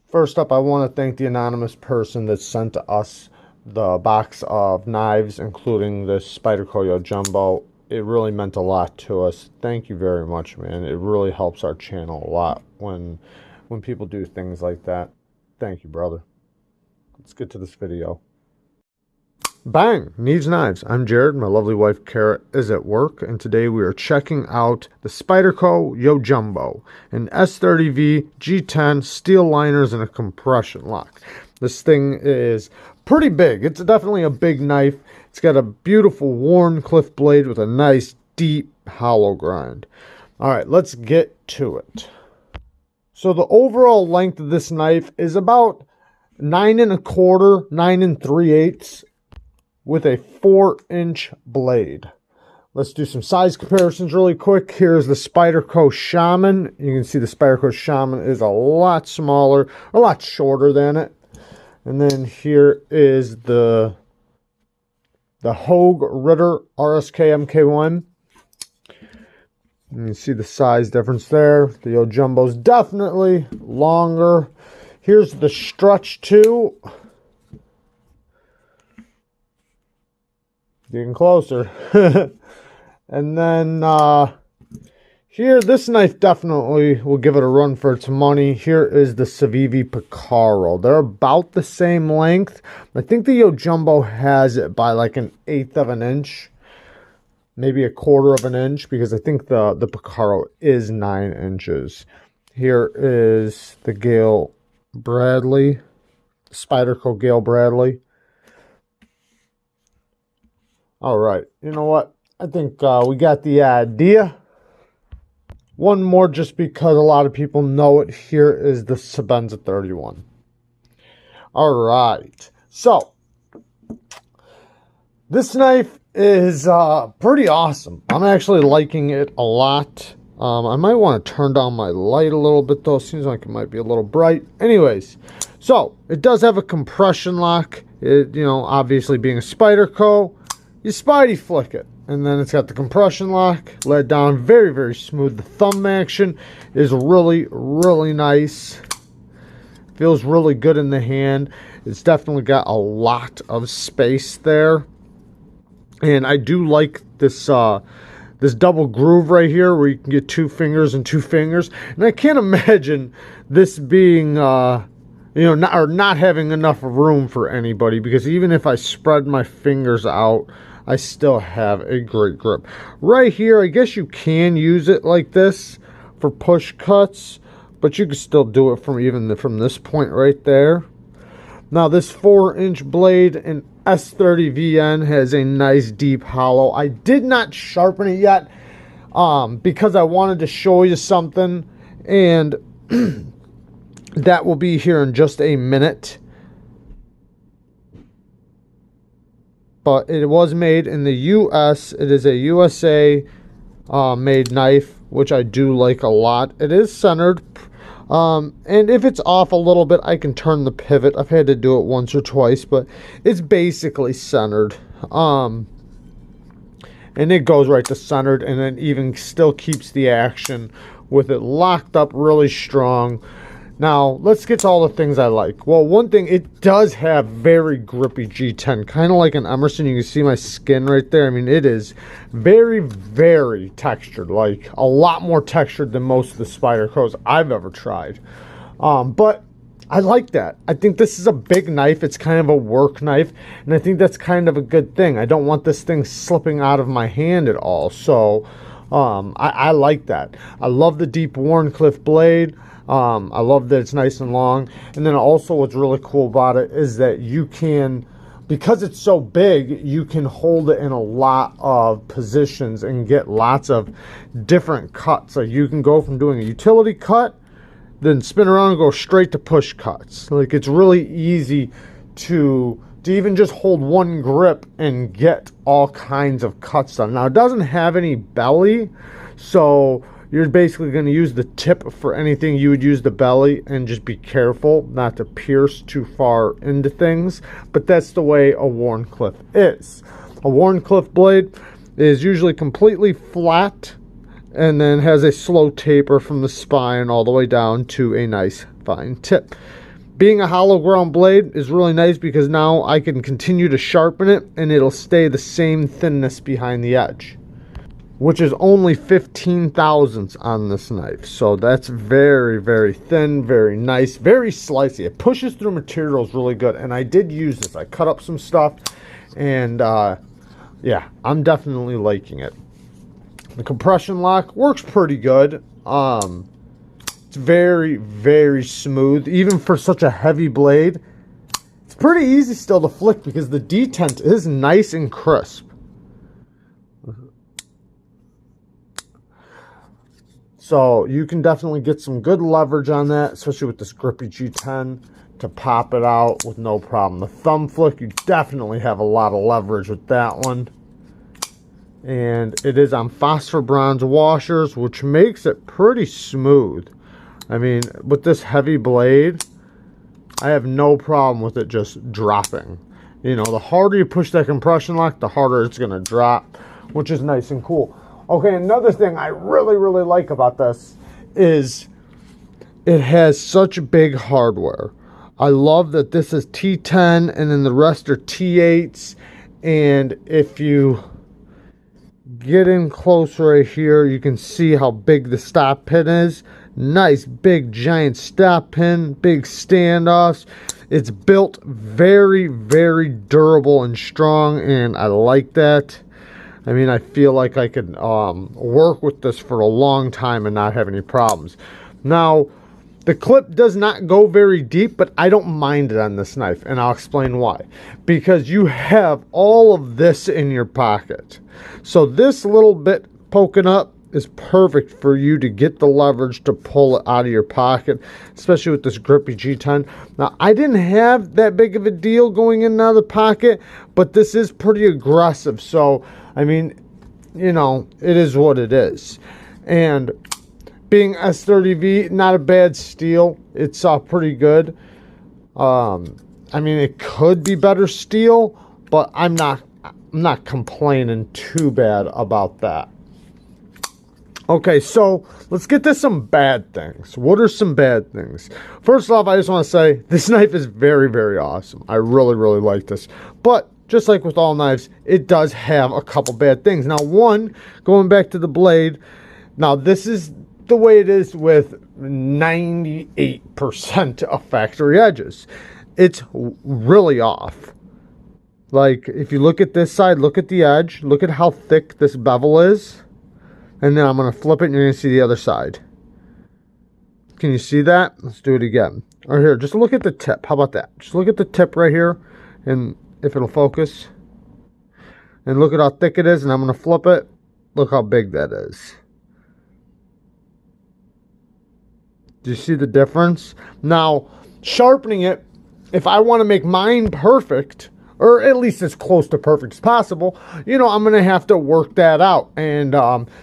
First up, I want to thank the anonymous person that sent us the box of knives, including this Spyderco Yojumbo. It really meant a lot to us. Thank you very much, man. It really helps our channel a lot when people do things like that. Thank you, brother. Let's get to this video. Bang! Neeves Knives. I'm Jared. My lovely wife, Kara, is at work, and today we are checking out the Spyderco Yojumbo, an S30V G10 steel liners and a compression lock. This thing is pretty big. It's definitely a big knife. It's got a beautiful Wharncliffe blade with a nice deep hollow grind. All right, let's get to it. So the overall length of this knife is about 9 1/4, 9 3/8. With a 4-inch blade. Let's do some size comparisons really quick. Here's the Spyderco Shaman. You can see the Spyderco Shaman is a lot smaller, a lot shorter than it. And then here is the Hogue Ritter RSK MK1. You can see the size difference there. The Yojumbo's definitely longer. Here's the Stretch 2. Getting closer. And then here, this knife definitely will give it a run for its money. Here is the Civivi Picaro. They're about the same length. I think the Yojumbo has it by like 1/8 of an inch, maybe 1/4 of an inch, because I think the Picaro is 9 inches. Here is the Gale Bradley, Spyderco Gale Bradley. All right, you know what? I think we got the idea. One more just because a lot of people know it. Here is the Sebenza 31. All right, so this knife is pretty awesome. I'm actually liking it a lot. I might want to turn down my light a little bit though. Seems like it might be a little bright. Anyways, so it does have a compression lock. It, you know, obviously being a Spyderco, you Spidey flick it, and then it's got the compression lock, let down, very, very smooth. The thumb action is really, really nice. Feels really good in the hand. It's definitely got a lot of space there, and I do like this this double groove right here where you can get 2 fingers and 2 fingers, and I can't imagine this being you know, not having enough room for anybody, because even if I spread my fingers out, I still have a great grip. Right here, I guess you can use it like this for push cuts, but you can still do it from this point right there. Now, this 4-inch blade in S30VN has a nice deep hollow. I did not sharpen it yet because I wanted to show you something, and that will be here in just a minute. But it was made in the U.S. It is a USA made knife, which I do like a lot. It is centered. And if it's off a little bit, I can turn the pivot. I've had to do it once or twice, but it's basically centered. And it goes right to centered, and it even still keeps the action with it locked up really strong. Now, let's get to all the things I like. Well, one thing, it does have very grippy G10, kind of like an Emerson. You can see my skin right there. I mean, it is very, very textured, like a lot more textured than most of the Spydercos I've ever tried. But I like that. I think this is a big knife. It's kind of a work knife, and I think that's kind of a good thing. I don't want this thing slipping out of my hand at all, so I like that. I love the deep Wharncliffe blade. I love that it's nice and long. And then also what's really cool about it is that you can, because it's so big, you can hold it in a lot of positions and get lots of different cuts. So you can go from doing a utility cut, then spin around and go straight to push cuts. Like, it's really easy to even just hold one grip and get all kinds of cuts done. Now, it doesn't have any belly, so you're basically going to use the tip for anything. You would use the belly, and just be careful not to pierce too far into things. But that's the way a Wharncliffe is. A Wharncliffe blade is usually completely flat and then has a slow taper from the spine all the way down to a nice fine tip. Being a hollow ground blade is really nice because now I can continue to sharpen it and it'll stay the same thinness behind the edge, which is only 15 thousandths on this knife. So that's very, very thin, very nice, very slicey. It pushes through materials really good. And I did use this. I cut up some stuff and yeah, I'm definitely liking it. The compression lock works pretty good. It's very, very smooth. Even for such a heavy blade, it's pretty easy still to flick because the detent is nice and crisp. So you can definitely get some good leverage on that, especially with this grippy G10 to pop it out with no problem. The thumb flick, you definitely have a lot of leverage with that one. And it is on phosphor bronze washers, which makes it pretty smooth. I mean, with this heavy blade, I have no problem with it just dropping. You know, the harder you push that compression lock, the harder it's going to drop, which is nice and cool. Okay, another thing I really, really like about this is it has such big hardware. I love that this is T10 and then the rest are T8s. And if you get in close right here, you can see how big the stop pin is. Nice big giant stop pin, big standoffs. It's built very, very durable and strong, and I like that. I mean, I feel like I could work with this for a long time and not have any problems. Now, the clip does not go very deep, but I don't mind it on this knife, and I'll explain why. Because you have all of this in your pocket. So this little bit poking up is perfect for you to get the leverage to pull it out of your pocket, especially with this grippy G10. Now, I didn't have that big of a deal going in and out of the pocket, but this is pretty aggressive. So, I mean, you know, it is what it is. And being S30V, not a bad steel. It's pretty good. I mean, it could be better steel, but I'm not complaining too bad about that. Okay, so let's get to some bad things. What are some bad things? First off, I just want to say this knife is very, very awesome. I really, really like this. But just like with all knives, it does have a couple bad things. Now, one, going back to the blade. Now, this is the way it is with 98% of factory edges. It's really off. Like, if you look at this side, look at the edge. Look at how thick this bevel is. And then I'm going to flip it and you're going to see the other side. Can you see that? Let's do it again. Or here, just look at the tip. How about that? Just look at the tip right here. And if it'll focus. And look at how thick it is. And I'm going to flip it. Look how big that is. Do you see the difference? Now, sharpening it, if I want to make mine perfect, or at least as close to perfect as possible, you know, I'm going to have to work that out and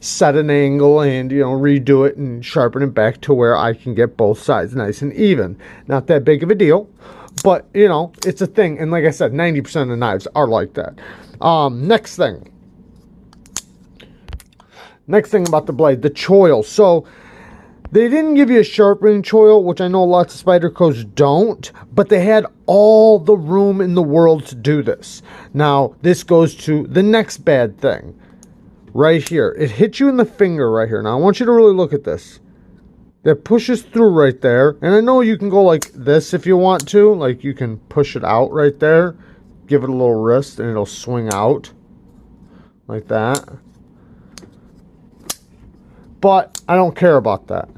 set an angle and, you know, redo it and sharpen it back to where I can get both sides nice and even. Not that big of a deal, but, you know, it's a thing. And like I said, 90% of knives are like that. Next thing about the blade, the choil. So they didn't give you a sharpening choil, which I know lots of Spydercos don't, but they had all the room in the world to do this. Now, this goes to the next bad thing. Right here. It hits you in the finger right here. Now, I want you to really look at this. That pushes through right there. And I know you can go like this if you want to. Like, you can push it out right there. Give it a little wrist, and it'll swing out. Like that. But I don't care about that.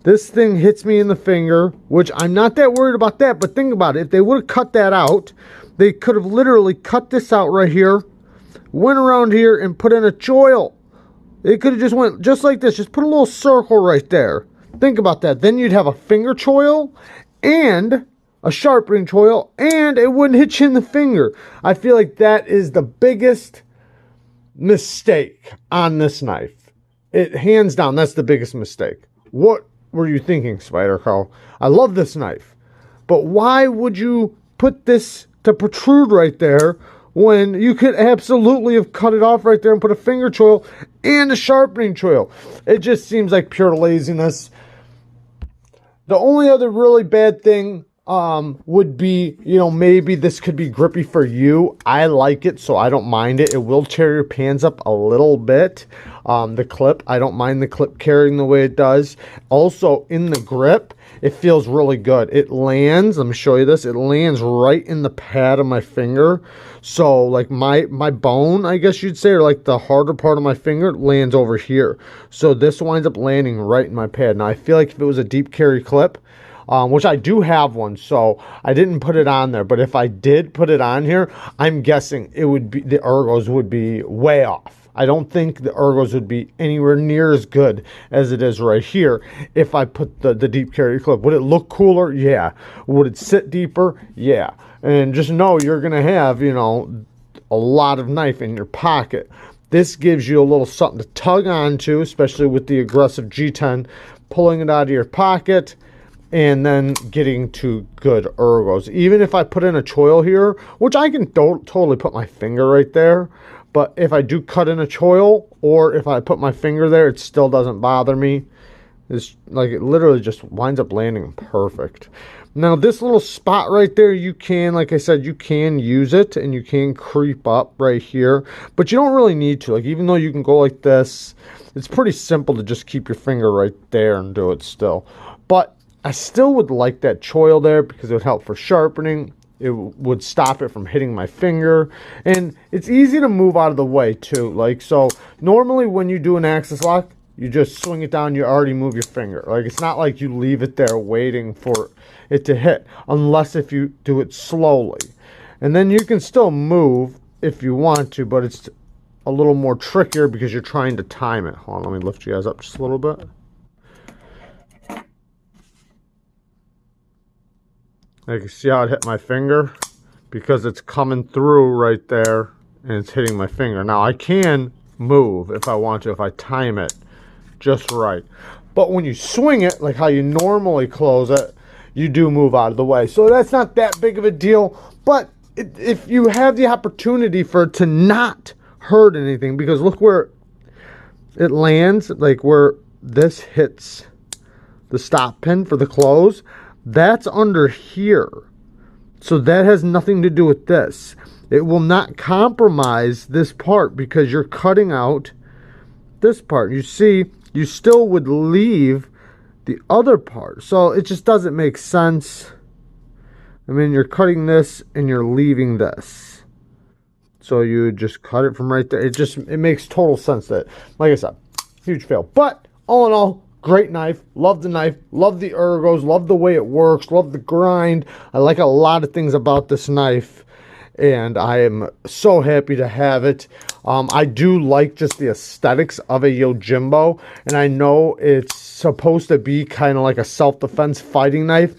This thing hits me in the finger, which I'm not that worried about that, but think about it. If they would have cut that out, they could have literally cut this out right here, went around here and put in a choil. They could have just went just like this, just put a little circle right there. Think about that. Then you'd have a finger choil and a sharpening choil, and it wouldn't hit you in the finger. I feel like that is the biggest mistake on this knife. It, hands down, that's the biggest mistake. What were you thinking, Spyderco? I love this knife, but why would you put this to protrude right there when you could absolutely have cut it off right there and put a finger choil and a sharpening choil? It just seems like pure laziness. The only other really bad thing would be, maybe this could be grippy for you. I like it, so I don't mind it. It will tear your pans up a little bit. The clip, I don't mind the clip carrying the way it does. Also, in the grip, it feels really good. It lands, let me show you this, it lands right in the pad of my finger. So like my bone, I guess you'd say, or like the harder part of my finger lands over here. So this winds up landing right in my pad. Now I feel like if it was a deep carry clip, which I do have one, so I didn't put it on there. But if I did put it on here, I'm guessing it would be, the ergos would be way off. I don't think the ergos would be anywhere near as good as it is right here if I put the deep carry clip. Would it look cooler? Yeah. Would it sit deeper? Yeah. And just know you're going to have, a lot of knife in your pocket. This gives you a little something to tug onto, especially with the aggressive G10, pulling it out of your pocket and then getting to good ergos. Even if I put in a choil here, which I can totally put my finger right there, but if I do cut in a choil or if I put my finger there, it still doesn't bother me. It's like it literally just winds up landing perfect. Now this little spot right there, you can, like I said, you can use it and you can creep up right here, but you don't really need to. Like, even though you can go like this, it's pretty simple to just keep your finger right there and do it still. But I still would like that choil there because it would help for sharpening. It would stop it from hitting my finger. And it's easy to move out of the way too. Like, so normally when you do an axis lock, you just swing it down, you already move your finger. Like, it's not like you leave it there waiting for it to hit, unless if you do it slowly. And then you can still move if you want to, but it's a little more trickier because you're trying to time it. Hold on, let me lift you guys up just a little bit. You can see how it hit my finger because it's coming through right there and it's hitting my finger. Now I can move if I want to, if I time it just right. But when you swing it, like how you normally close it, you do move out of the way. So that's not that big of a deal. But if you have the opportunity for it to not hurt anything, because look where it lands, like where this hits the stop pin for the close, that's under here. So that has nothing to do with this. It will not compromise this part because you're cutting out this part. You see, you still would leave the other part. So it just doesn't make sense. I mean, you're cutting this and you're leaving this. So you would just cut it from right there. It makes total sense that, like I said, huge fail. But all in all, great knife. Love the knife. Love the ergos. Love the way it works. Love the grind. I like a lot of things about this knife. And I am so happy to have it. I do like just the aesthetics of a Yojimbo. And I know it's supposed to be kind of like a self-defense fighting knife.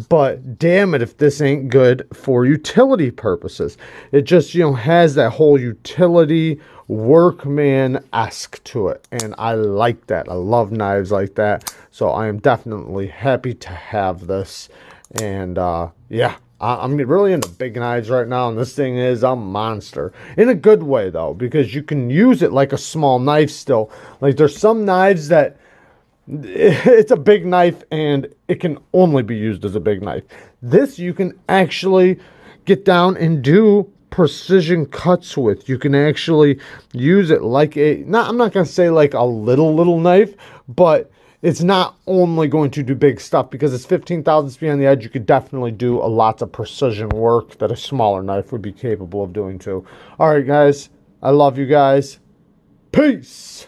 But damn it if this ain't good for utility purposes. It just, has that whole utility workman-esque to it. And I like that. I love knives like that. So I am definitely happy to have this. And yeah. I'm really into big knives right now, and this thing is a monster. In a good way, though, because you can use it like a small knife still. Like, there's some knives that it's a big knife, and it can only be used as a big knife. This, you can actually get down and do precision cuts with. You can actually use it like I'm not going to say like a little knife, but it's not only going to do big stuff because it's 15,000 speed on the edge. You could definitely do a lot of precision work that a smaller knife would be capable of doing too. All right, guys. I love you guys. Peace.